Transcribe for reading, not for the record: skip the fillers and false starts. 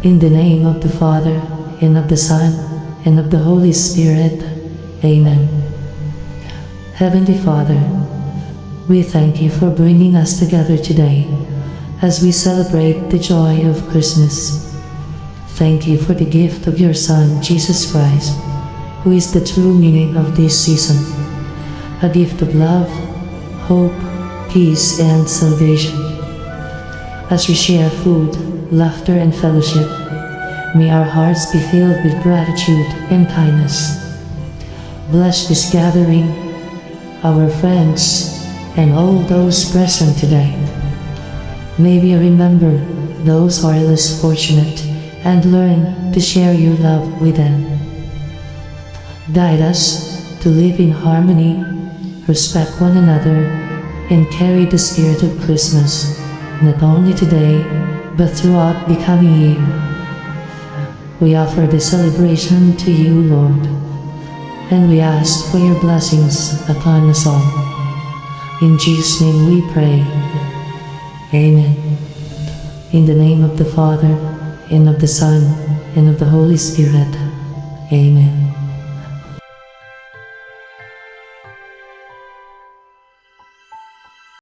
In the name of the Father, and of the Son, and of the Holy Spirit. Amen. Heavenly Father, we thank you for bringing us together today as we celebrate the joy of Christmas. Thank you for the gift of your Son, Jesus Christ, who is the true meaning of this season, a gift of love, hope, peace, and salvation. As we share food, laughter, and fellowship, may our hearts be filled with gratitude and kindness. Bless this gathering, our friends, and all those present today. May we remember those who are less fortunate and learn to share your love with them. Guide us to live in harmony, respect one another, and carry the spirit of Christmas, not only today, but throughout the coming year. We offer this celebration to you, Lord, and we ask for your blessings upon us all. In Jesus' name we pray. Amen. In the name of the Father, and of the Son, and of the Holy Spirit. Amen.